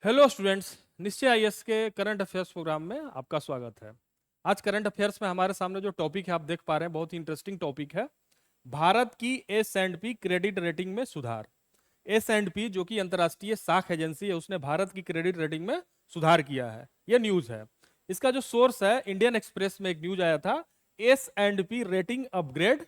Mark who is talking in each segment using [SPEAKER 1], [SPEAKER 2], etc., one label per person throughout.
[SPEAKER 1] Hello students, निश्चय IAS के current affairs programme में आपका स्वागत है। आज करंट अफेयर्स में हमारे सामने जो टॉपिक है आप देख पा रहे हैं, बहुत ही इंटरेस्टिंग टॉपिक है। भारत की एस&पी क्रेडिट रेटिंग में सुधार। एस&पी जो कि अंतर्राष्ट्रीय साख एजेंसी है, उसने भारत की क्रेडिट रेटिंग में सुधार किया है। यह न्यूज है। इसका जो सोर्स है, इंडियन एक्सप्रेस में एक न्यूज आया था, S and P rating upgrade,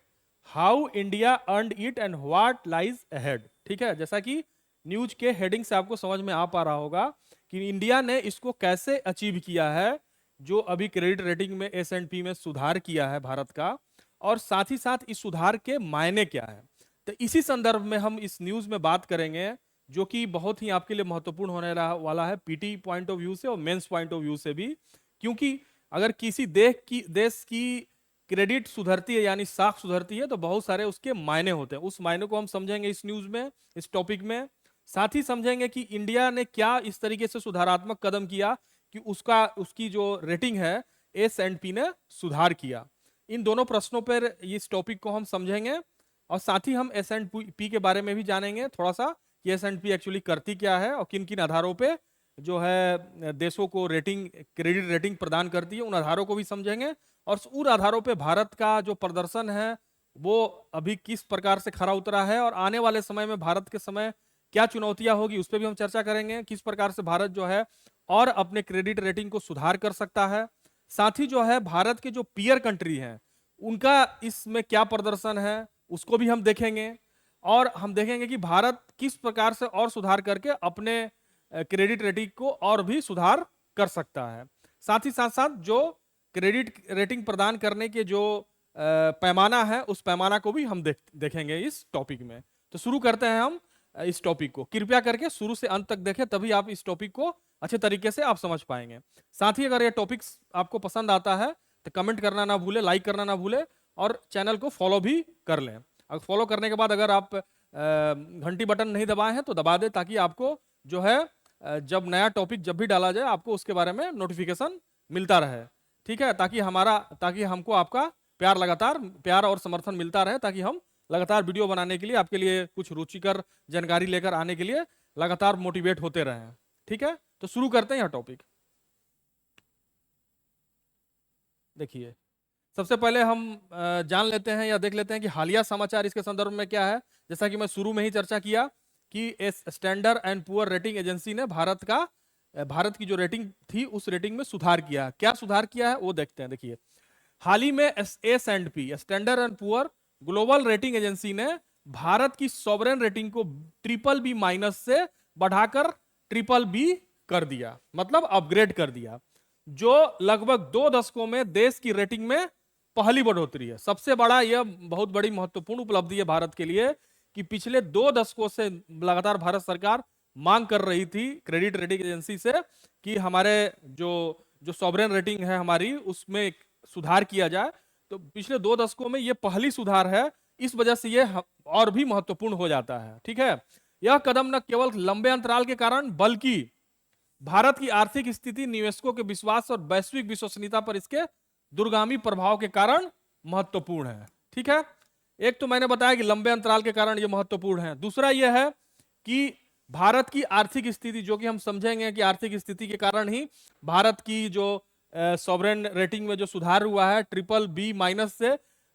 [SPEAKER 1] how India earned it and what lies ahead. ठीक है, जैसा कि न्यूज के हेडिंग से आपको समझ में आ पा रहा होगा कि इंडिया ने इसको कैसे अचीव किया है, जो अभी क्रेडिट रेटिंग में एस&पी में सुधार किया है भारत का, और साथ ही साथ इस सुधार के मायने क्या है। तो इसी संदर्भ में हम इस न्यूज में बात करेंगे, जो कि बहुत ही आपके लिए महत्वपूर्ण होने वाला है, पीटी पॉइंट ऑफ व्यू से और मेंस पॉइंट ऑफ व्यू से भी। क्योंकि अगर किसी देश की क्रेडिट सुधरती है, यानी साख सुधरती है, तो बहुत सारे उसके मायने होते हैं। उस मायने को हम समझेंगे इस न्यूज में, इस टॉपिक में। साथ ही समझेंगे कि इंडिया ने क्या इस तरीके से सुधारात्मक कदम किया कि उसकी जो रेटिंग है एस&पी ने सुधार किया। इन दोनों प्रश्नों पर इस टॉपिक को हम समझेंगे, और साथ ही हम एस&पी के बारे में भी जानेंगे थोड़ा सा कि एस&पी एक्चुअली करती क्या है और किन किन आधारों पे जो है देशों को रेटिंग, क्रेडिट रेटिंग प्रदान करती है, उन आधारों को भी समझेंगे। और उन आधारों पे भारत का जो प्रदर्शन है वो अभी किस प्रकार से खरा उतरा है, और आने वाले समय में भारत के समय क्या चुनौतियां होगी उस पर भी हम चर्चा करेंगे। किस प्रकार से भारत जो है और अपने क्रेडिट रेटिंग को सुधार कर सकता है। साथ ही जो है भारत के जो पीयर कंट्री हैं उनका इसमें क्या प्रदर्शन है उसको भी हम देखेंगे। और हम देखेंगे कि भारत किस प्रकार से और सुधार करके अपने क्रेडिट रेटिंग को और भी सुधार कर सकता है। साथ ही साथ साथ जो क्रेडिट रेटिंग प्रदान करने के जो पैमाना है, उस पैमाना को भी हम देखेंगे इस टॉपिक में। तो शुरू करते हैं हम इस टॉपिक को। कृपया करके शुरू से अंत तक देखें, तभी आप इस टॉपिक को अच्छे तरीके से आप समझ पाएंगे। साथ ही अगर ये टॉपिक्स आपको पसंद आता है तो कमेंट करना ना भूले, लाइक करना ना भूले, और चैनल को फॉलो भी कर लें। अगर फॉलो करने के बाद अगर आप घंटी बटन नहीं दबाए हैं तो दबा दें, ताकि आपको जो है जब नया टॉपिक जब भी डाला जाए आपको उसके बारे में नोटिफिकेशन मिलता रहे। ठीक है, ताकि हमको आपका प्यार और समर्थन मिलता रहे, ताकि हम लगातार वीडियो बनाने के लिए, आपके लिए कुछ रुचिकर जानकारी लेकर आने के लिए लगातार मोटिवेट होते रहें। ठीक है, तो शुरू करते हैं यह टॉपिक। देखिए, सबसे पहले हम जान लेते हैं या देख लेते हैं कि हालिया समाचार इसके संदर्भ में क्या है। जैसा कि मैं शुरू में ही चर्चा किया कि standard and poor rating agency ने भारत की जो रेटिंग थी उस रेटिंग में सुधार किया। क्या सुधार किया है वो देखते हैं। देखिए, हाल ही में S and P, standard and poor global rating agency ने भारत की सॉवरेन रेटिंग को BBB- से बढ़ाकर BBB कर दिया, मतलब अपग्रेड कर दिया, जो लगभग 2 दशकों में देश की रेटिंग में पहली बढ़ोतरी है। सबसे बड़ा यह बहुत बड़ी महत्वपूर्ण उपलब्धि है भारत के लिए कि पिछले 2 दशकों से लगातार भारत सरकार मांग कर रही थी क्रेडिट रेटिंग एजेंसी से कि हमारे जो जो सॉवरेन रेटिंग है हमारी, उसमें सुधार किया जाए। तो पिछले 2 दशकों में यह पहली सुधार है, इस वजह से यह और भी महत्वपूर्ण हो जाता है। ठीक है, यह कदम न केवल लंबे अंतराल के कारण बल्कि भारत की आर्थिक स्थिति, निवेशकों के विश्वास और वैश्विक विश्वसनीयता पर इसके दूरगामी प्रभाव के कारण महत्वपूर्ण है। ठीक है, एक तो मैंने बताया कि लंबे अंतराल के कारण यह महत्वपूर्ण है। दूसरा यह है कि भारत की आर्थिक स्थिति, जो कि हम समझेंगे कि आर्थिक स्थिति के कारण ही भारत की जो सॉवरेन रेटिंग में जो सुधार हुआ है, BBB- से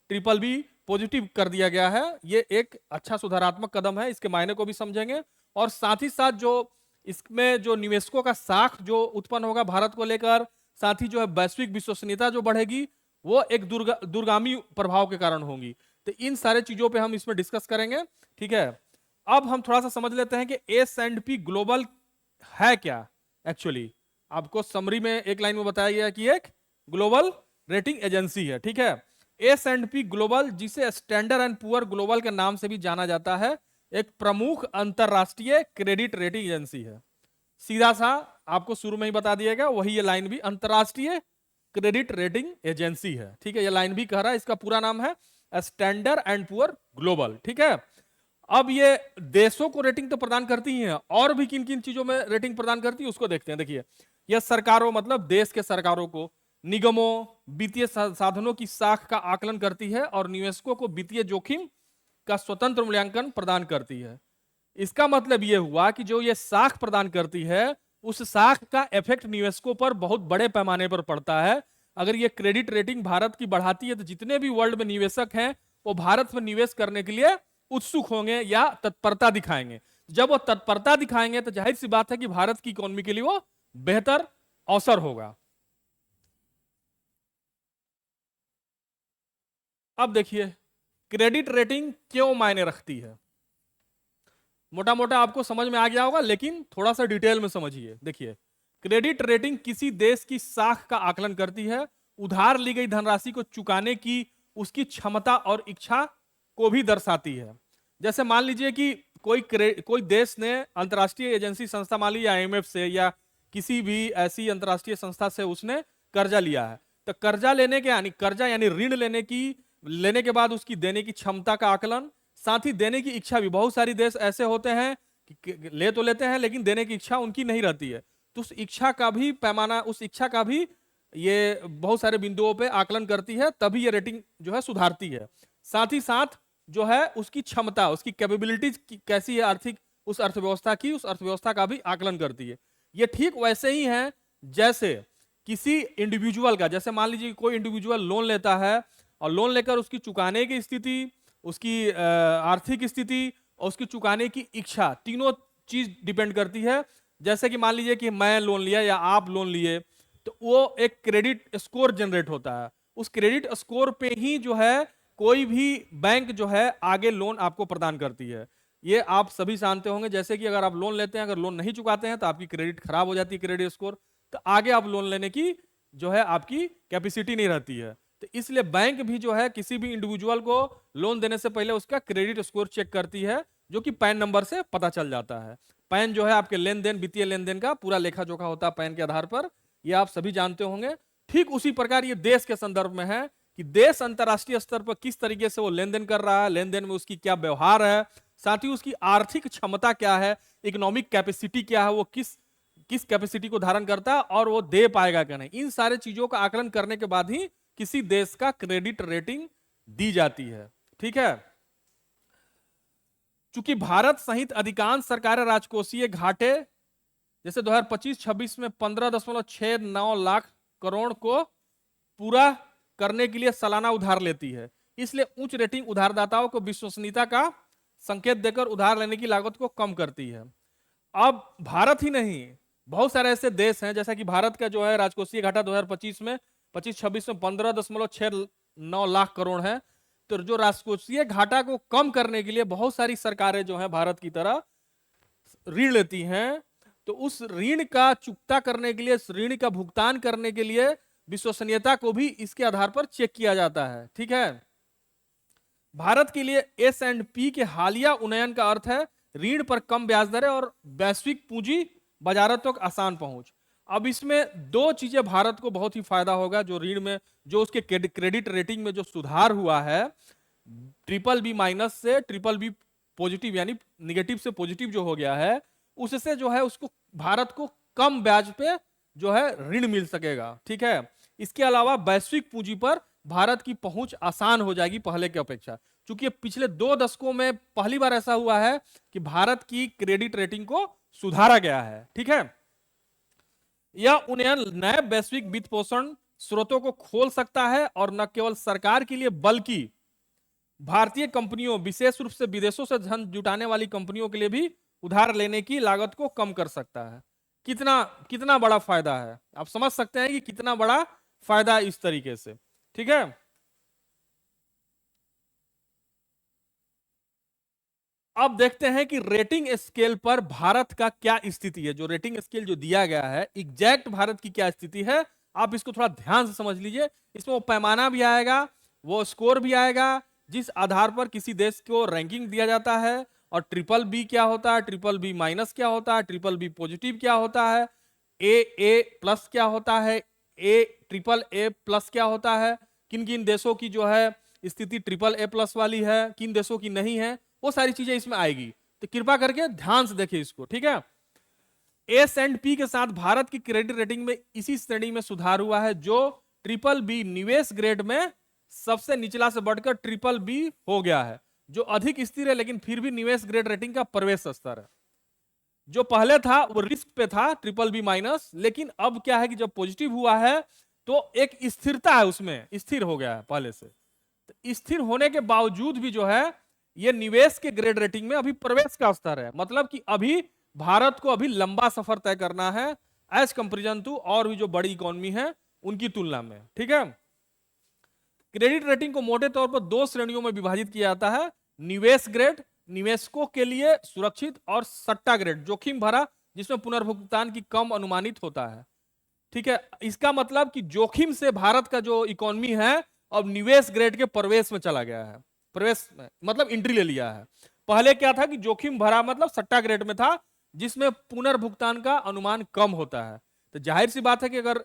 [SPEAKER 1] BBB पॉजिटिव कर दिया गया है, ये एक अच्छा सुधारात्मक कदम है। इसके मायने को भी समझेंगे, और साथ ही साथ जो इसमें जो निवेशकों का साख जो उत्पन्न होगा भारत को लेकर, साथ ही जो है वैश्विक विश्वसनीयता जो बढ़ेगी, वो एक दूरगामी प्रभाव के कारण होगी। तो इन सारे चीजों पे हम इसमें डिस्कस करेंगे। ठीक है, अब हम थोड़ा सा समझ लेते हैं कि एस&पी ग्लोबल है क्या एक्चुअली। आपको समरी में एक लाइन में बताया गया कि एक ग्लोबल रेटिंग एजेंसी है। ठीक है, एस&पी ग्लोबल, जिसे स्टैंडर्ड एंड पुअर ग्लोबल के नाम से भी जाना जाता है, एक प्रमुख अंतरराष्ट्रीय क्रेडिट रेटिंग एजेंसी है। सीधा सा आपको शुरू में ही बता दिया गया, वही ये लाइन भी अंतरराष्ट्रीय क्रेडिट रेटिंग एजेंसी है। ठीक है, ये लाइन भी कह रहा है, इसका पूरा नाम है स्टैंडर्ड एंड पुअर ग्लोबल। ठीक है, अब ये देशों को रेटिंग तो प्रदान करती ही है, और भी किन किन चीजों में रेटिंग प्रदान करती है उसको देखते हैं। देखिए, यह सरकारों, मतलब देश के सरकारों को, निगमों, वित्तीय साधनों की साख का आकलन करती है, और निवेशकों को वित्तीय जोखिम का स्वतंत्र मूल्यांकन प्रदान करती है। इसका मतलब यह हुआ कि जो ये साख प्रदान करती है, उस साख का इफेक्ट निवेशकों पर बहुत बड़े पैमाने पर पड़ता है। अगर ये क्रेडिट रेटिंग भारत की बढ़ाती है तो जितने भी वर्ल्ड में निवेशक हैं वो भारत में निवेश करने के लिए उत्सुक होंगे या तत्परता दिखाएंगे। जब वो तत्परता दिखाएंगे तो जाहिर सी बात है कि भारत की इकोनॉमी के लिए वो बेहतर अवसर होगा। अब देखिए क्रेडिट रेटिंग क्यों मायने रखती है। मोटा मोटा आपको समझ में आ गया होगा, लेकिन थोड़ा सा डिटेल में समझिए। देखिए क्रेडिट रेटिंग किसी देश की साख का आकलन करती है, उधार ली गई धनराशि को चुकाने की उसकी क्षमता और इच्छा को भी दर्शाती है। जैसे मान लीजिए कि कोई देश ने अंतर्राष्ट्रीय एजेंसी संस्था, मान लीजिए आईएमएफ से या किसी भी ऐसी अंतर्राष्ट्रीय संस्था से उसने कर्जा लिया है, तो कर्जा लेने के यानी कर्जा यानी ऋण लेने के बाद उसकी देने की क्षमता का आकलन, साथ ही देने की इच्छा भी। बहुत सारी देश ऐसे होते हैं कि ले तो लेते हैं लेकिन देने की इच्छा उनकी नहीं रहती है, तो उस इच्छा का भी पैमाना, उस इच्छा का भी ये बहुत सारे बिंदुओं पे आकलन करती है, तभी ये रेटिंग जो है सुधारती है। साथ ही साथ जो है उसकी क्षमता, उसकी कैपेबिलिटीज कैसी है आर्थिक, उस अर्थव्यवस्था का भी आकलन करती है। ये ठीक वैसे ही है जैसे किसी इंडिविजुअल का, जैसे मान लीजिए कोई इंडिविजुअल लोन लेता है और लोन लेकर उसकी चुकाने की स्थिति, उसकी आर्थिक स्थिति और उसकी चुकाने की इच्छा, तीनों चीज डिपेंड करती है। जैसे कि मान लीजिए कि मैं लोन लिया या आप लोन लिए, तो वो एक क्रेडिट स्कोर जनरेट होता है। उस क्रेडिट स्कोर पे ही जो है कोई भी बैंक जो है आगे लोन आपको प्रदान करती है। ये आप सभी जानते होंगे, जैसे कि अगर आप लोन लेते हैं, अगर लोन नहीं चुकाते हैं तो आपकी क्रेडिट खराब हो जाती है, क्रेडिट स्कोर, तो आगे आप लोन लेने की जो है आपकी कैपेसिटी नहीं रहती है। तो इसलिए बैंक भी जो है किसी भी इंडिविजुअल को लोन देने से पहले उसका क्रेडिट स्कोर चेक करती है, जो कि पैन नंबर से पता चल जाता है। पैन जो है आपके लेन देन, वित्तीय लेन देन का पूरा लेखा जोखा होता है पैन के आधार पर, ये आप सभी जानते होंगे। ठीक उसी प्रकार ये देश के संदर्भ में है कि देश अंतर्राष्ट्रीय स्तर पर किस तरीके से वो लेन देन कर रहा है, लेन देन में उसकी क्या व्यवहार है, साथ ही उसकी आर्थिक क्षमता क्या है, इकोनॉमिक कैपेसिटी क्या है, वो किस किस कैपेसिटी को धारण करता है और वो दे पाएगा क्या नहीं। इन सारे चीजों का आकलन करने के बाद ही किसी देश का क्रेडिट रेटिंग दी जाती है। ठीक है। चूंकि भारत सहित अधिकांश सरकारें राजकोषीय घाटे जैसे 2025-26 में 15.69 लाख करोड़ को पूरा करने के लिए सालाना उधार लेती है। इसलिए उच्च रेटिंग उधारदाताओं को विश्वसनीयता का संकेत देकर उधार लेने की लागत को कम करती है। अब भारत ही नहीं, बहुत सारे ऐसे देश हैं, जैसा कि भारत का जो है राजकोषीय घाटा 2025 में 25-26 में 15.69 लाख करोड़ है। तो जो राजकोषीय घाटा को कम करने के लिए बहुत सारी सरकारें जो है भारत की तरह ऋण लेती हैं, तो उस ऋण का चुकता करने के लिए, ऋण का भुगतान करने के लिए विश्वसनीयता को भी इसके आधार पर चेक किया जाता है। ठीक है। भारत के लिए S&P के हालिया उन्नयन का अर्थ है ऋण पर कम ब्याज दरें और वैश्विक पूंजी बाजारों तक आसान पहुंच। अब इसमें दो चीजें भारत को बहुत ही फायदा होगा, जो ऋण में, जो उसके क्रेडिट रेटिंग में जो सुधार हुआ है, BBB- से BBB पॉजिटिव यानी निगेटिव से पॉजिटिव जो हो गया है, उससे जो है उसको भारत को कम ब्याज पे जो है ऋण मिल सकेगा। ठीक है। इसके अलावा वैश्विक पूंजी पर भारत की पहुंच आसान हो जाएगी पहले की अपेक्षा, क्योंकि पिछले 2 दशकों में पहली बार ऐसा हुआ है कि भारत की क्रेडिट रेटिंग को सुधारा गया है। ठीक है। यह उन्नयन नए वैश्विक वित्त पोषण स्रोतों को खोल सकता है और न केवल सरकार के लिए बल्कि भारतीय कंपनियों, विशेष रूप से विदेशों से धन जुटाने वाली कंपनियों के लिए भी उधार लेने की लागत को कम कर सकता है। कितना कितना बड़ा फायदा है, आप समझ सकते हैं कि कितना बड़ा फायदा इस तरीके से। ठीक है। अब देखते हैं कि रेटिंग स्केल पर भारत का क्या स्थिति है। जो रेटिंग स्केल जो दिया गया है, एग्जैक्ट भारत की क्या स्थिति है, आप इसको थोड़ा ध्यान से समझ लीजिए। इसमें वो पैमाना भी आएगा, वो स्कोर भी आएगा, जिस आधार पर किसी देश को रैंकिंग दिया जाता है। और BBB क्या होता है, BBB- क्या होता है, BBB पॉजिटिव क्या होता है, AA+ क्या होता है, AAA+ क्या होता है, किन किन देशों की जो है स्थिति AAA+ वाली है, किन देशों की नहीं है, वो सारी चीजें इसमें आएगी। तो कृपया करके ध्यान से देखिए इसको। ठीक है। S&P के साथ भारत की क्रेडिट रेटिंग में इसी श्रेणी में सुधार हुआ है, जो BBB निवेश ग्रेड में सबसे निचला से बढ़कर BBB हो गया है, जो अधिक स्थिर है लेकिन फिर भी निवेश ग्रेड रेटिंग का प्रवेश स्तर है। जो पहले था वो रिस्क पे था ट्रिपल बी माइनस, लेकिन अब क्या है कि जब पॉजिटिव हुआ है तो एक स्थिरता है, उसमें स्थिर हो गया है पहले से। तो स्थिर होने के बावजूद भी जो है ये निवेश के ग्रेड रेटिंग में अभी प्रवेश का स्तर है, मतलब कि अभी भारत को अभी लंबा सफर तय करना है एज कंपेरिजन टू और भी जो बड़ी इकोनॉमी है उनकी तुलना में। ठीक है, क्रेडिट रेटिंग को मोटे तौर पर दो श्रेणियों में विभाजित किया जाता है, निवेश ग्रेड निवेशकों के लिए सुरक्षित, और सट्टा ग्रेड जोखिम भरा जिसमें पुनर्भुगतान की कम अनुमानित होता है। ठीक है, इसका मतलब कि जोखिम से भारत का जो इकोनॉमी है अब निवेश ग्रेड के प्रवेश में चला गया है, प्रवेश में मतलब एंट्री ले लिया है। पहले क्या था कि जोखिम भरा मतलब सट्टा ग्रेड में था जिसमें पुनर्भुगतान का अनुमान कम होता है। तो जाहिर सी बात है कि अगर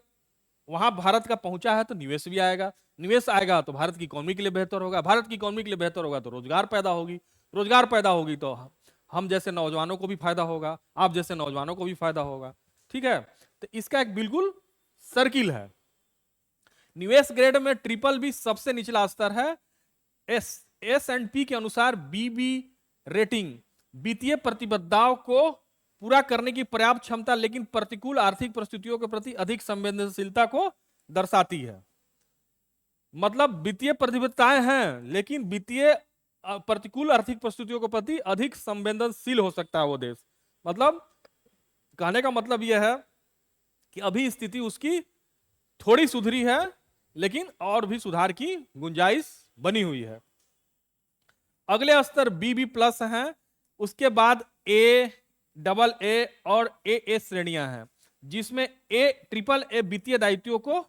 [SPEAKER 1] वहां भारत का पहुंचा है तो निवेश भी आएगा, निवेश आएगा तो भारत की इकोनॉमी के लिए बेहतर होगा, भारत की इकोनॉमी के लिए बेहतर होगा तो रोजगार पैदा होगी, रोजगार पैदा होगी तो हम जैसे नौजवानों को भी फायदा होगा, आप जैसे नौजवानों को भी फायदा होगा। ठीक है, तो इसका एक बिल्कुल सर्किल है। निवेश ग्रेड में ट्रिपल बी सबसे निचला स्तर है। एस एंड पी के अनुसार बीबी रेटिंग वित्तीय प्रतिबद्धताओं को पूरा करने की पर्याप्त क्षमता लेकिन प्रतिकूल आर्थिक परिस्थितियों के प्रति अधिक संवेदनशीलता को दर्शाती है। मतलब वित्तीय प्रतिबद्धताएं हैं लेकिन वित्तीय प्रतिकूल आर्थिक परिस्थितियों के प्रति अधिक संवेदनशील हो सकता है वो देश। मतलब कहने का मतलब यह है कि अभी स्थिति उसकी थोड़ी सुधरी है लेकिन और भी सुधार की गुंजाइश बनी हुई है। अगले स्तर बीबी प्लस हैं, उसके बाद ए, डबल ए और ए श्रेणियां हैं जिसमें ए ट्रिपल ए वित्तीय दायित्वों को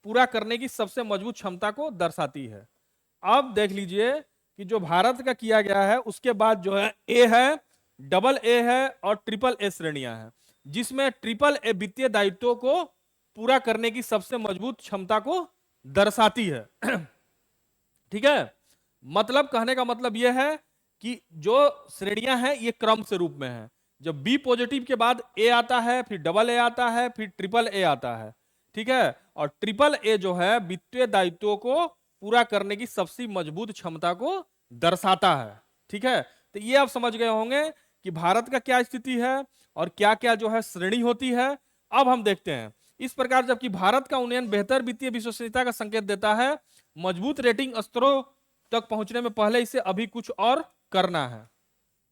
[SPEAKER 1] पूरा करने की सबसे मजबूत क्षमता को दर्शाती है। अब देख लीजिए कि जो भारत का किया गया है उसके बाद जो है ए है, डबल ए है और ट्रिपल ए श्रेणियां हैं जिसमें ट्रिपल ए वित्तीय दायित्वों को पूरा करने की सबसे मजबूत क्षमता को दर्शाती है। ठीक है, मतलब कहने का मतलब यह है कि जो श्रेणियां हैं ये क्रम से रूप में है। जब बी पॉजिटिव के बाद ए आता है, फिर डबल ए आता है, फिर ट्रिपल ए आता है। ठीक है, और ट्रिपल ए जो है वित्तीय दायित्वों को पूरा करने की सबसे मजबूत क्षमता को दर्शाता है। ठीक है, तो ये आप समझ गए होंगे कि भारत का क्या स्थिति है और क्या क्या जो है श्रेणी होती है। अब हम देखते हैं इस प्रकार जबकि भारत का उन्नयन बेहतर वित्तीय विश्वसनीयता का संकेत देता है, मजबूत रेटिंग स्तरों तक पहुंचने में पहले इसे अभी कुछ और करना है।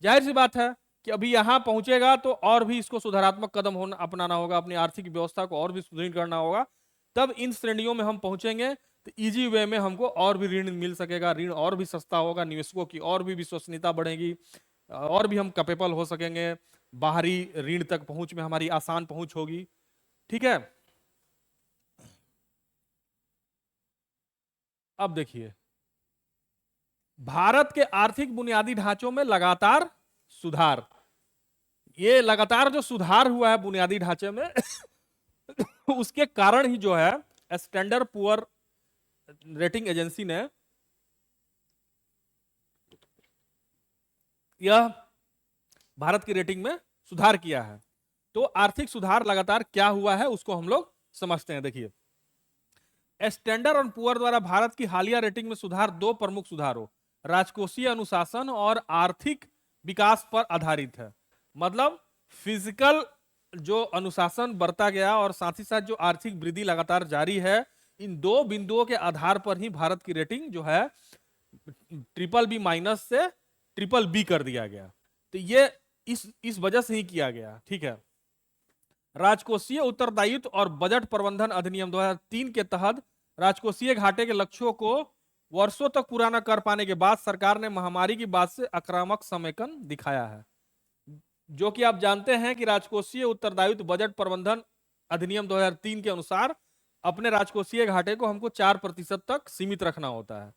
[SPEAKER 1] जाहिर सी बात है कि अभी यहां पहुंचेगा तो और भी इसको सुधारात्मक कदम होना अपनाना होगा, अपनी आर्थिक व्यवस्था को और भी सुदृढ़ करना होगा, तब इन श्रेणियों में हम पहुंचेंगे तो इजी वे में हमको और भी ऋण मिल सकेगा, ऋण और भी सस्ता होगा, निवेशकों की और भी विश्वसनीयता बढ़ेगी, और भी हम कैपेबल हो सकेंगे, बाहरी ऋण तक पहुंच में हमारी आसान पहुंच होगी। ठीक है, अब देखिए भारत के आर्थिक बुनियादी ढांचों में लगातार सुधार, ये लगातार जो सुधार हुआ है बुनियादी ढांचे में उसके कारण ही जो है स्टैंडर्ड पुअर रेटिंग एजेंसी ने यह भारत की रेटिंग में सुधार किया है। तो आर्थिक सुधार लगातार क्या हुआ है उसको हम लोग समझते हैं। देखिए स्टैंडर्ड और पुअर द्वारा भारत की हालिया रेटिंग में सुधार दो प्रमुख सुधारों राजकोषीय अनुशासन और आर्थिक विकास पर आधारित है। मतलब फिजिकल जो अनुशासन बरता गया और साथ ही साथ जो आर्थिक वृद्धि लगातार जारी है, इन दो बिंदुओं के आधार पर ही भारत की रेटिंग जो है ट्रिपल बी माइनस से ट्रिपल बी कर दिया गया। तो ये इस वजह से ही किया गया। ठीक है, राजकोषीय उत्तरदायित्व और बजट प्रबंधन अधिनियम 2003 के तहत राजकोषीय घाटे के लक्ष्यों को वर्षों तक पूरा न कर पाने के बाद सरकार ने महामारी की बात से आक्रामक समेकन दिखाया है। जो कि आप जानते हैं कि राजकोषीय उत्तरदायित्व बजट प्रबंधन अधिनियम 2003 के अनुसार अपने राजकोषीय घाटे को हमको 4% तक सीमित रखना होता है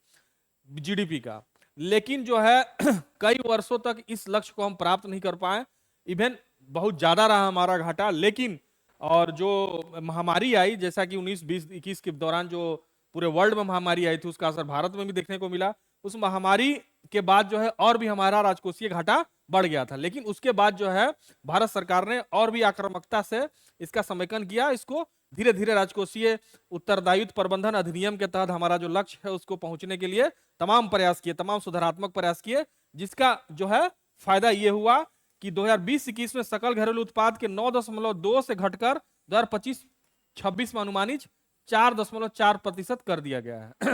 [SPEAKER 1] जीडीपी का, लेकिन जो है कई वर्षों तक इस लक्ष्य को हम प्राप्त नहीं कर पाए, इवन बहुत ज्यादा रहा हमारा घाटा। लेकिन और जो महामारी आई जैसा कि 19, 20, 21 के दौरान जो पूरे वर्ल्ड में महामारी आई थी उसका असर भारत में भी देखने को मिला। उस महामारी के बाद जो है और भी हमारा राजकोषीय घाटा बढ़ गया था, लेकिन उसके बाद जो है भारत सरकार ने और भी आक्रामकता से इसका समेकन किया, इसको धीरे धीरे राजकोषीय उत्तरदायित्व प्रबंधन अधिनियम के तहत हमारा जो लक्ष्य है उसको पहुंचने के लिए तमाम प्रयास किए, तमाम सुधारात्मक प्रयास किए, जिसका जो है फायदा ये हुआ कि 2020-21 में सकल घरेलू उत्पाद के 9.2 से घटकर 2025-26 में अनुमानित 4.4% कर दिया गया है।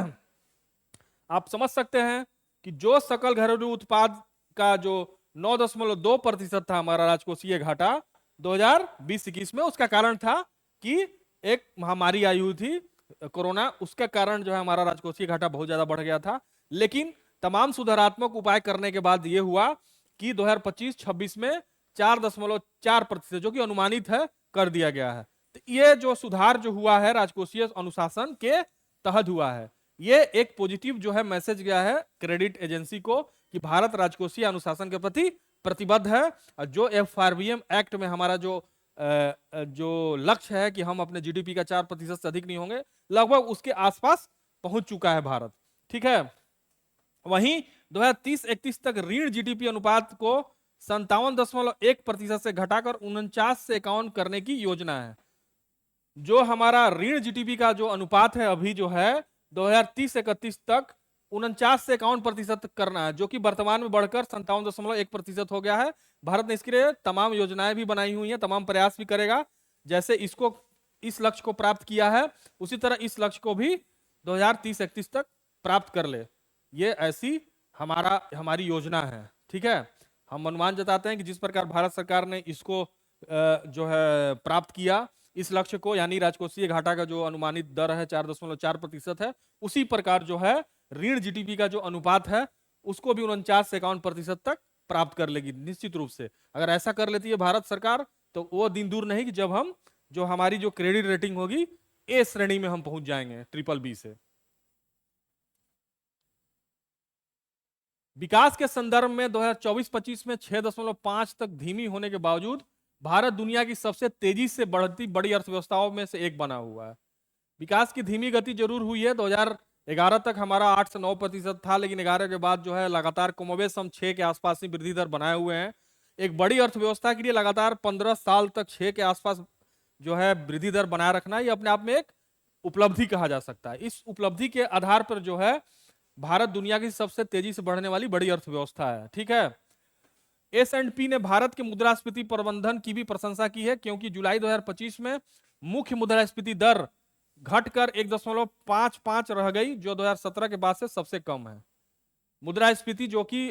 [SPEAKER 1] आप समझ सकते हैं कि जो सकल घरेलू उत्पाद का जो 9.2% था हमारा राजकोषीय घाटा 2020-21 में, उसका कारण था कि एक महामारी आई हुई थी कोरोना, उसके कारण जो है हमारा राजकोषीय घाटा बहुत ज्यादा बढ़ गया था। लेकिन तमाम सुधारात्मक उपाय करने के बाद ये हुआ कि 2025-26 में 4.4%, जो कि अनुमानित है, कर दिया गया है। तो ये जो सुधार जो हुआ है राजकोषीय अनुशासन के तहत हुआ है, ये एक पॉजिटिव जो है मैसेज गया है क्रेडिट एजेंसी को कि भारत राजकोषीय अनुशासन के प्रति प्रतिबद्ध है। और जो एफआरबीएम एक्ट में हमारा जो लक्ष्य है कि हम अपने जीडीपी का 4% से अधिक नहीं होंगे, लगभग उसके आसपास पहुंच चुका है भारत। ठीक है। वहीं 2030-31 तक ऋण जीडीपी अनुपात को 57.1% से घटाकर 49 से 51 करने की योजना है। जो हमारा ऋण जीडीपी का जो अनुपात है अभी जो है 2030-31 तक 49 से 51% करना है, जो कि वर्तमान में बढ़कर 57.1% हो गया है। भारत ने इसके लिए तमाम योजनाएं भी बनाई हुई हैं, तमाम प्रयास भी करेगा। जैसे इसको इस लक्ष्य को प्राप्त किया है, उसी तरह इस लक्ष्य को भी 2030-31 तक प्राप्त कर ले, ये ऐसी हमारी योजना है। ठीक है। हम अनुमान जताते हैं कि जिस प्रकार भारत सरकार ने इसको जो है प्राप्त किया इस लक्ष्य को, यानी राजकोषीय घाटा का जो अनुमानित दर है 4.4% है, उसी प्रकार जो है ऋण जीडीपी का जो अनुपात है उसको भी 49 से 51% तक प्राप्त कर लेगी निश्चित रूप से। अगर ऐसा कर लेती है भारत सरकार तो वो दिन दूर नहीं कि जब हम जो हमारी जो क्रेडिट रेटिंग होगी ए श्रेणी में हम पहुंच जाएंगे BBB से। विकास के संदर्भ में 2024-25 में 6.5 तक धीमी होने के बावजूद भारत दुनिया की सबसे तेजी से बढ़ती बड़ी अर्थव्यवस्थाओं में से एक बना हुआ है। विकास की धीमी गति जरूर हुई है, 2011 तक हमारा 8 से 9% था, लेकिन 11 के बाद जो है लगातार कमोबेश हम 6 के आसपास ही वृद्धि दर बनाए हुए हैं। एक बड़ी अर्थव्यवस्था के लिए लगातार 15 साल तक 6 के आसपास जो है वृद्धि दर बनाए रखना, ये अपने आप में एक उपलब्धि कहा जा सकता है। इस उपलब्धि के आधार पर जो है भारत दुनिया की सबसे तेजी से बढ़ने वाली बड़ी अर्थव्यवस्था है। ठीक है। S&P ने भारत के मुद्रास्फीति प्रबंधन की भी प्रशंसा की है, क्योंकि जुलाई 2025 में मुख्य मुद्रास्फीति दर घटकर 1.55 रह गई, जो 2017 के बाद से सबसे कम है। मुद्रास्फीति जो कि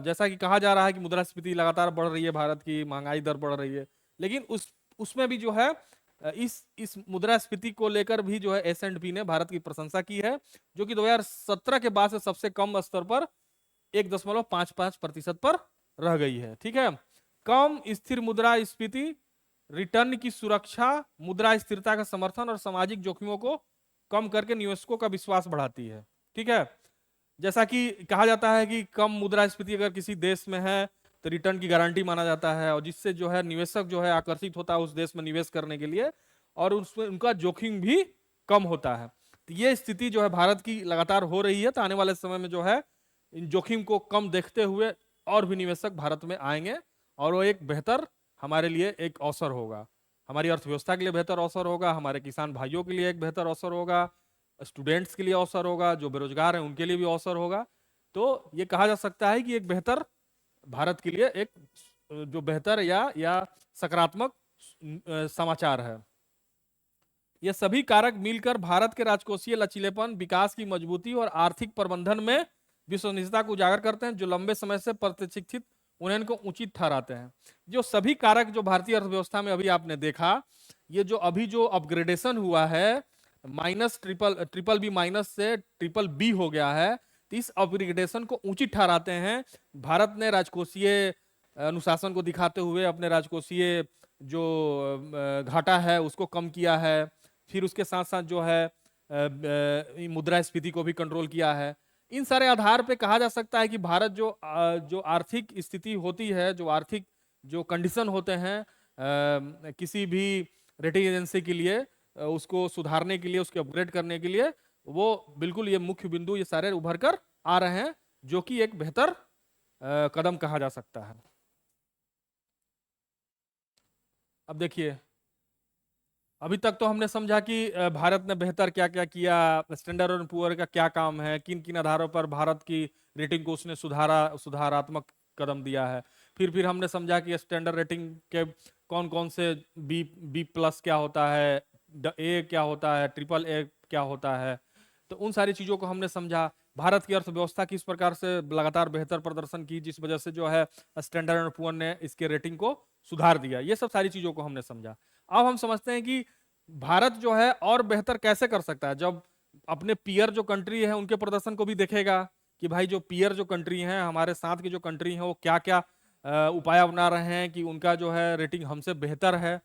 [SPEAKER 1] जैसा कि कहा जा रहा है कि मुद्रास्फीति लगातार बढ़ रही है, भारत की महंगाई दर बढ़ रही है, लेकिन उसमें भी जो है इस मुद्रास्फीति को लेकर भी जो है S&P ने भारत की प्रशंसा की है, जो कि 2017 के बाद से सबसे कम स्तर पर 1.55% पर रह गई है। ठीक है। कम स्थिर मुद्रास्फीति रिटर्न की सुरक्षा, मुद्रा स्थिरता का समर्थन और सामाजिक जोखिमों को कम करके निवेशकों का विश्वास बढ़ाती है। ठीक है। जैसा कि कहा जाता है कि कम मुद्रास्फीति अगर किसी देश में है तो रिटर्न की गारंटी माना जाता है, और जिससे जो है निवेशक जो है आकर्षित होता है उस देश में निवेश करने के लिए, और उसमें उनका जोखिम भी कम होता है। तो ये स्थिति जो है भारत की लगातार हो रही है। तो आने वाले समय में जो है इन जोखिम को कम देखते हुए और भी निवेशक भारत में आएंगे, और वो एक बेहतर हमारे लिए एक अवसर होगा, हमारी अर्थव्यवस्था के लिए बेहतर अवसर होगा, हमारे किसान भाइयों के लिए एक बेहतर अवसर होगा, स्टूडेंट्स के लिए अवसर होगा, जो बेरोजगार हैं उनके लिए भी अवसर होगा। तो ये कहा जा सकता है कि एक बेहतर भारत के लिए एक जो बेहतर या सकारात्मक समाचार है। ये सभी कारक मिलकर भारत के राजकोषीय लचीलेपन, विकास की मजबूती और आर्थिक प्रबंधन में विश्वसनीयता को उजागर करते हैं, जो लंबे समय से प्रतीक्षित उन्हें इनको उचित ठहराते हैं। जो सभी कारक जो भारतीय अर्थव्यवस्था में अभी आपने देखा, ये जो अभी जो अपग्रेडेशन हुआ है ट्रिपल बी माइनस से BBB हो गया है, तो इस अपग्रेडेशन को उचित ठहराते हैं। भारत ने राजकोषीय अनुशासन को दिखाते हुए अपने राजकोषीय जो घाटा है उसको कम किया है, फिर उसके साथ साथ जो है मुद्रास्फीति को भी कंट्रोल किया है। इन सारे आधार पे कहा जा सकता है कि भारत जो आर्थिक स्थिति होती है, जो आर्थिक जो कंडीशन होते हैं किसी भी रेटिंग एजेंसी के लिए, उसको सुधारने के लिए, उसको अपग्रेड करने के लिए, वो बिल्कुल ये मुख्य बिंदु ये सारे उभर कर आ रहे हैं, जो कि एक बेहतर कदम कहा जा सकता है। अब देखिए, अभी तक तो हमने समझा कि भारत ने बेहतर क्या क्या किया, स्टैंडर्ड एंड पुअर का क्या काम है, किन किन आधारों पर भारत की रेटिंग को उसने सुधारात्मक कदम दिया है। फिर हमने समझा कि स्टैंडर्ड रेटिंग के कौन कौन से बी प्लस क्या होता है, ए क्या होता है, ट्रिपल ए क्या होता है। तो उन सारी चीज़ों को हमने समझा। भारत की अर्थव्यवस्था किस प्रकार से लगातार बेहतर प्रदर्शन की, जिस वजह से जो है स्टैंडर्ड एंड पुअर ने इसके रेटिंग को सुधार दिया। ये सब सारी चीज़ों को हमने समझा। अब हम समझते हैं कि भारत जो है और बेहतर कैसे कर सकता है। जब अपने पीयर जो कंट्री है उनके प्रदर्शन को भी देखेगा कि भाई जो पीयर जो कंट्री हैं, हमारे साथ की जो कंट्री हैं, वो क्या क्या उपाय अपना रहे हैं कि उनका जो है रेटिंग हमसे बेहतर है।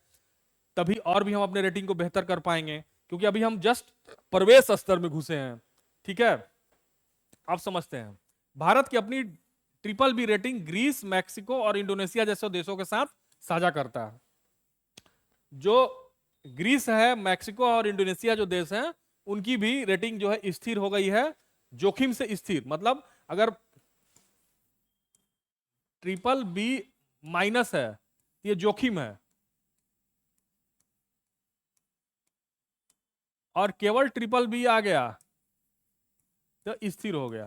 [SPEAKER 1] तभी और भी हम अपने रेटिंग को बेहतर कर पाएंगे, क्योंकि अभी हम जस्ट प्रवेश स्तर में घुसे हैं। ठीक है, आप समझते हैं भारत की अपनी triple B rating Greece, Mexico और इंडोनेशिया जैसे देशों के साथ साझा करता है। जो ग्रीस है, मैक्सिको और इंडोनेशिया जो देश हैं, उनकी भी रेटिंग जो है स्थिर हो गई है, जोखिम से स्थिर। मतलब अगर ट्रिपल बी माइनस है ये जोखिम है, और केवल ट्रिपल बी आ गया तो स्थिर हो गया।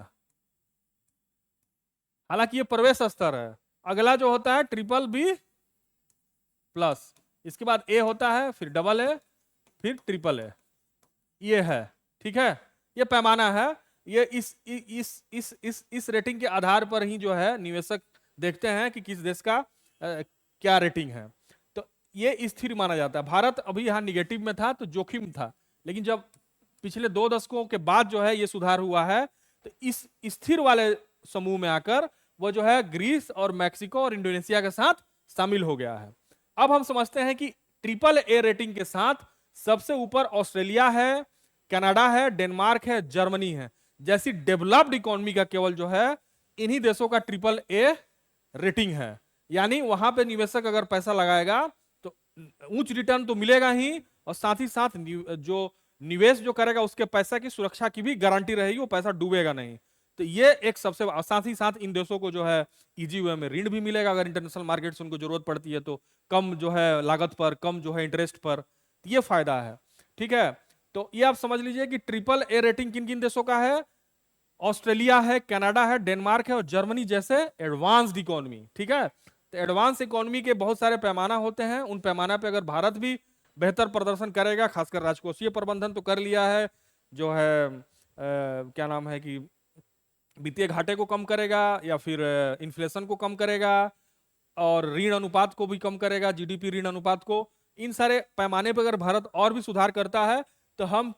[SPEAKER 1] हालांकि ये प्रवेश स्तर है। अगला जो होता है ट्रिपल बी प्लस, इसके बाद ए होता है, फिर डबल ए, फिर ट्रिपल ए, ये है। ठीक है, ये पैमाना है। ये इस रेटिंग के आधार पर ही जो है निवेशक देखते हैं कि किस देश का क्या रेटिंग है। तो ये स्थिर माना जाता है। भारत अभी यहाँ निगेटिव में था तो जोखिम था, लेकिन जब पिछले 2 दशकों के बाद जो है ये सुधार हुआ है, तो इस स्थिर वाले समूह में आकर वो जो है ग्रीस और मैक्सिको और इंडोनेशिया के साथ शामिल हो गया है। अब हम समझते हैं कि ट्रिपल ए रेटिंग के साथ सबसे ऊपर ऑस्ट्रेलिया है, कनाडा है, डेनमार्क है, जर्मनी है। जैसी डेवलप्ड इकोनॉमी का केवल जो है इन्हीं देशों का ट्रिपल ए रेटिंग है। यानी वहां पे निवेशक अगर पैसा लगाएगा तो उच्च रिटर्न तो मिलेगा ही, और साथ ही साथ जो निवेश जो करेगा उसके पैसा की सुरक्षा की भी गारंटी रहेगी, वो पैसा डूबेगा नहीं। तो ये एक सबसे, साथ ही साथ इन देशों को जो है इजी वे में ऋण भी मिलेगा अगर इंटरनेशनल मार्केट से उनको जरूरत पड़ती है, तो कम जो है लागत पर, कम जो है इंटरेस्ट पर, ये फायदा है। ठीक है, तो ये आप समझ लीजिए कि ट्रिपल ए रेटिंग किन किन देशों का है। ऑस्ट्रेलिया है, कनाडा है, डेनमार्क है और जर्मनी जैसे एडवांस्ड इकोनॉमी। ठीक है, तो एडवांस इकोनॉमी के बहुत सारे पैमाना होते हैं। उन पैमाना पे अगर भारत भी बेहतर प्रदर्शन करेगा, खासकर राजकोषीय प्रबंधन तो कर लिया है, जो है क्या नाम है कि वित्तीय घाटे को कम करेगा, या फिर इन्फ्लेशन को कम करेगा, और ऋण अनुपात को भी कम करेगा, जीडीपी ऋण अनुपात को। इन सारे पैमाने पर अगर भारत और भी सुधार करता है तो हम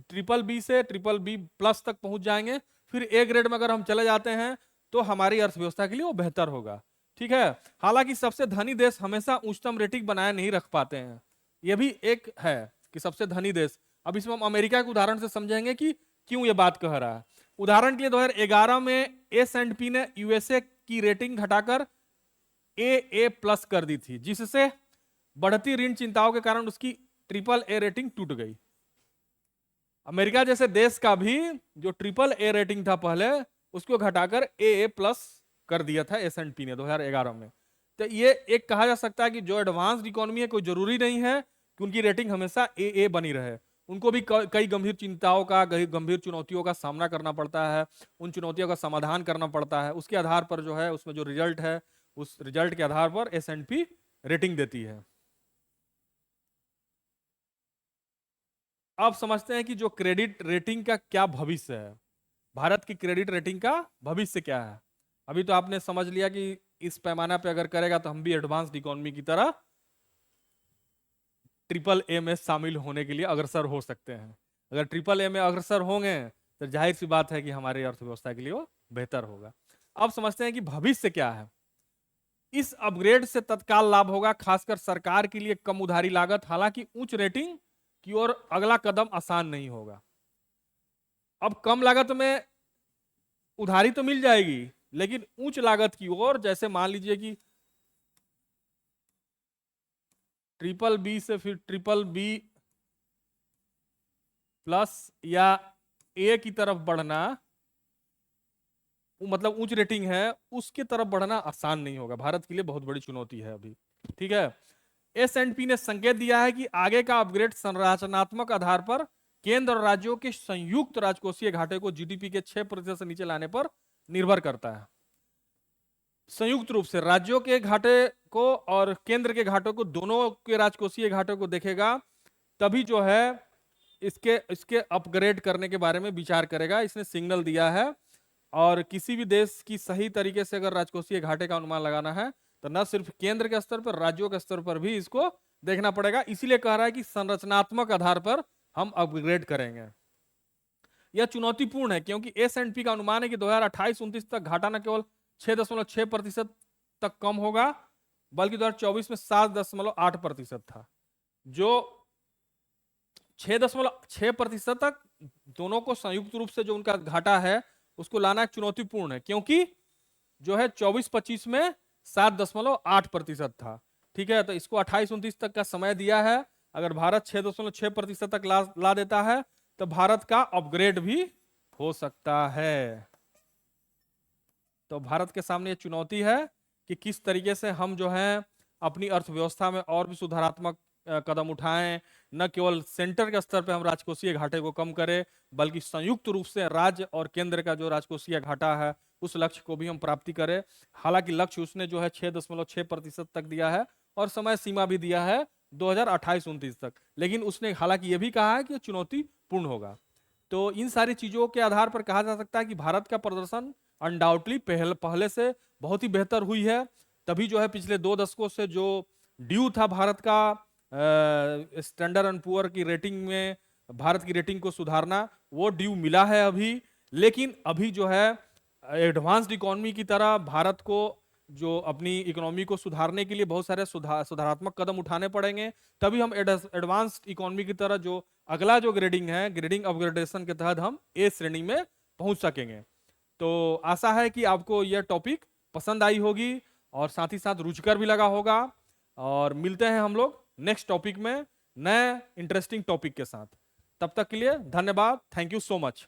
[SPEAKER 1] ट्रिपल बी से ट्रिपल बी प्लस तक पहुंच जाएंगे। फिर ए ग्रेड में अगर हम चले जाते हैं तो हमारी अर्थव्यवस्था के लिए वो बेहतर होगा। ठीक है, हालांकि सबसे धनी देश हमेशा उच्चतम रेटिंग बनाए नहीं रख पाते हैं, ये भी एक है कि सबसे धनी देश। अब इसमें हम अमेरिका के उदाहरण से समझेंगे कि क्यों ये बात कह रहा है। उदाहरण के लिए 2011 में S&P ने यूएसए की रेटिंग घटाकर ए प्लस कर दी थी, जिससे बढ़ती ऋण चिंताओं के कारण उसकी ट्रिपल ए रेटिंग टूट गई। अमेरिका जैसे देश का भी जो ट्रिपल ए रेटिंग था पहले, उसको घटाकर ए प्लस कर दिया था S&P ने 2011 में। तो ये एक कहा जा सकता है कि जो एडवांस्ड इकोनॉमी है, कोई जरूरी नहीं है कि उनकी रेटिंग हमेशा ए बनी रहे। उनको भी कई गंभीर चिंताओं का, गंभीर चुनौतियों का सामना करना पड़ता है, उन चुनौतियों का समाधान करना पड़ता है। उसके आधार पर जो है उसमें जो रिजल्ट है, उस रिजल्ट के आधार पर S&P रेटिंग देती है। अब समझते हैं कि जो क्रेडिट रेटिंग का क्या भविष्य है, भारत की क्रेडिट रेटिंग का भविष्य क्या है। अभी तो आपने समझ लिया कि इस पैमाना पे अगर करेगा तो हम भी एडवांस्ड इकोनॉमी की तरह ट्रिपल ए में शामिल होने के लिए अग्रसर हो सकते हैं। अगर ट्रिपल ए में अग्रसर होंगे तो जाहिर सी बात है कि हमारी अर्थव्यवस्था के लिए वो बेहतर होगा। अब समझते हैं कि भविष्य क्या है। इस अपग्रेड से तत्काल लाभ होगा, खासकर सरकार के लिए कम उधारी लागत। हालांकि उच्च रेटिंग की ओर अगला कदम आसान नहीं होगा। अब कम लागत में उधारी तो मिल जाएगी, लेकिन उच्च लागत की ओर, जैसे मान लीजिए कि ट्रिपल बी से फिर ट्रिपल बी प्लस या ए की तरफ बढ़ना, मतलब उच्च रेटिंग है उसकी तरफ बढ़ना आसान नहीं होगा। भारत के लिए बहुत बड़ी चुनौती है अभी। ठीक है, S&P ने संकेत दिया है कि आगे का अपग्रेड संरचनात्मक आधार पर केंद्र और राज्यों के संयुक्त राजकोषीय घाटे को जीडीपी के 6% से नीचे लाने पर निर्भर करता है। संयुक्त रूप से राज्यों के घाटे को और केंद्र के घाटों को, दोनों के राजकोषीय घाटों को देखेगा, तभी जो है इसके इसके अपग्रेड करने के बारे में विचार करेगा। इसने सिग्नल दिया है। और किसी भी देश की सही तरीके से अगर राजकोषीय घाटे का अनुमान लगाना है तो न सिर्फ केंद्र के स्तर पर, राज्यों के स्तर पर भी इसको देखना पड़ेगा। इसीलिए कह रहा है कि संरचनात्मक आधार पर हम अपग्रेड करेंगे। यह चुनौतीपूर्ण है क्योंकि S&P का अनुमान है कि 2028-29 तक घाटा न केवल 6.6% तक कम होगा, बल्कि 2024 में 7.8% था। जो 6.6% तक दोनों को संयुक्त रूप से जो उनका घाटा है उसको लाना एक चुनौतीपूर्ण है, क्योंकि जो है 24-25 में 7.8% था। ठीक है, तो इसको 28-29 तक का समय दिया है। अगर भारत 6.6% तक ला देता है तो भारत का अपग्रेड भी हो सकता है। तो भारत के सामने ये चुनौती है कि किस तरीके से हम जो है अपनी अर्थव्यवस्था में और भी सुधारात्मक कदम उठाएं। न केवल सेंटर के स्तर पे हम राजकोषीय घाटे को कम करें, बल्कि संयुक्त रूप से राज्य और केंद्र का जो राजकोषीय घाटा है उस लक्ष्य को भी हम प्राप्ति करें। हालांकि लक्ष्य उसने जो है 6.6% तक दिया है और समय सीमा भी दिया है 2028-29 तक, लेकिन उसने हालांकि ये भी कहा है कि चुनौतीपूर्ण होगा। तो इन सारी चीजों के आधार पर कहा जा सकता है कि भारत का प्रदर्शन अनडाउटली पहले से बहुत ही बेहतर हुई है। तभी जो है पिछले 2 दशकों से जो ड्यू था भारत का स्टैंडर्ड एंड पुअर की रेटिंग में, भारत की रेटिंग को सुधारना, वो ड्यू मिला है अभी। लेकिन अभी जो है एडवांस्ड इकोनॉमी की तरह भारत को जो अपनी इकोनॉमी को सुधारने के लिए बहुत सारे सुधारात्मक कदम उठाने पड़ेंगे। तभी हम एडवांस्ड इकोनॉमी की तरह जो अगला जो ग्रेडिंग है, ग्रेडिंग अपग्रेडेशन के तहत हम ए श्रेणी में पहुंच सकेंगे। तो आशा है कि आपको यह टॉपिक पसंद आई होगी और साथ ही साथ रुचिकर भी लगा होगा। और मिलते हैं हम लोग नेक्स्ट टॉपिक में नए इंटरेस्टिंग टॉपिक के साथ। तब तक के लिए धन्यवाद। Thank you so much.